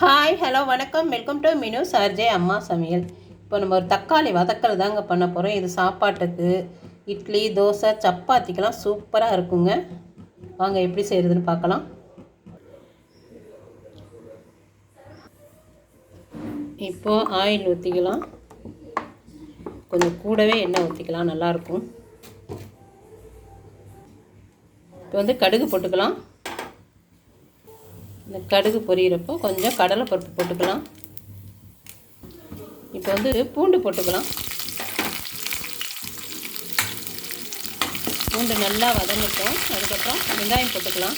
Hi hello வணக்கம், welcome to மினு சார்ஜே அம்மா சமையல். இப்போ நம்ம ஒரு தக்காளி வதக்கல் தாங்க பண்ண போகிறோம். இது சாப்பாட்டுக்கு, இட்லி, தோசை, சப்பாத்திக்கெலாம் சூப்பராக இருக்குங்க. வாங்க எப்படி செய்கிறதுன்னு பார்க்கலாம். இப்போது ஆயில் ஊற்றிக்கலாம். கொஞ்சம் கூடவே எண்ணெய் ஊற்றிக்கலாம், நல்லாயிருக்கும். இப்போ கடுகு போட்டுக்கலாம். இந்த கடுகு பொரியிறப்போ கொஞ்சம் கடலைப்பருப்பு போட்டுக்கலாம். இப்போ பூண்டு போட்டுக்கலாம். பூண்டு நல்லா வதங்கட்டும். அதுக்கப்புறம் வெங்காயம் போட்டுக்கலாம்.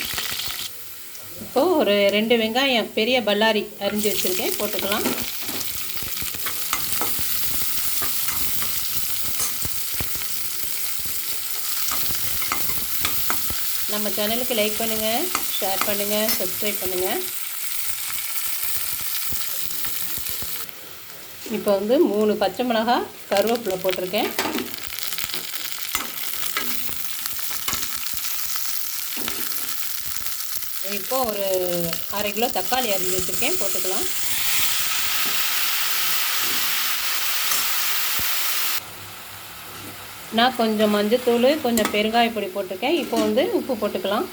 இப்போது ஒரு 2 வெங்காயம் பெரிய பல்லாரி அரிஞ்சு வச்சுருக்கேன், போட்டுக்கலாம். நம்ம சேனலுக்கு லைக் பண்ணுங்கள், ஷேர் பண்ணுங்கள், சப்ஸ்கிரைப் பண்ணுங்கள். இப்போ 3 பச்சை மிளகாய், கருவேப்பிலை போட்டிருக்கேன். இப்போது ஒரு 1/2 கிலோ தக்காளி அரிஞ்சு வச்சுருக்கேன், போட்டுக்கலாம். நான் கொஞ்சம் மஞ்சத்தூள், கொஞ்சம் பெருங்காயப்பொடி போட்டிருக்கேன். இப்போ உப்பு போட்டுக்கலாம்.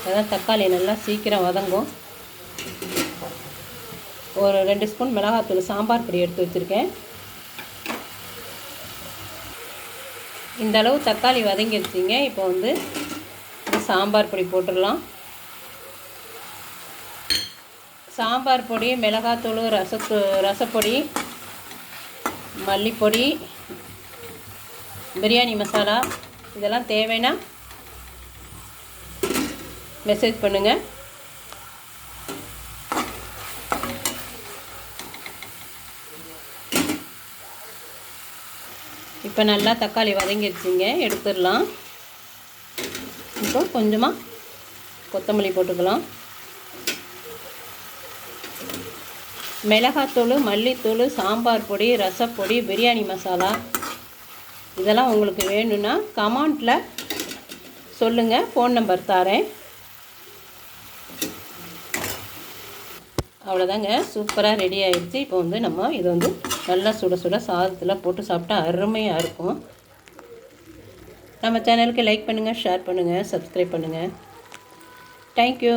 அதான் தக்காளி நல்லா சீக்கிரம் வதங்கும். ஒரு 2 ஸ்பூன் மிளகாத்தூள், சாம்பார் பொடி எடுத்து வச்சுருக்கேன். இந்த அளவு தக்காளி வதங்கிடுச்சிங்க. இப்போ சாம்பார் பொடி போட்டுடலாம். சாம்பார் பொடி, மிளகாத்தூள், ரசப்பொடி, மல்லிப்பொடி, பிரியாணி மசாலா, இதெல்லாம் தேவைன்னா மெசேஜ் பண்ணுங்கள். இப்போ நல்லா தக்காளி வதங்கிடுச்சிங்க, எடுத்துடலாம். இப்போ கொஞ்சமாக கொத்தமல்லி போட்டுக்கலாம். மிளகாத்தூள், மல்லித்தூள், சாம்பார் பொடி, ரசப்பொடி, பிரியாணி மசாலா, இதெல்லாம் உங்களுக்கு வேணும்னா கமெண்ட்டில் சொல்லுங்கள், ஃபோன் நம்பர் தரேன். அவ்வளோதாங்க, சூப்பராக ரெடி ஆகிடுச்சு. இப்போ நம்ம இதை நல்லா சுட சுட சாதத்தில் போட்டு சாப்பிட்டா அருமையாக இருக்கும். நம்ம சேனலுக்கு லைக் பண்ணுங்கள், ஷேர் பண்ணுங்கள், சப்ஸ்கிரைப் பண்ணுங்கள். தேங்க்யூ.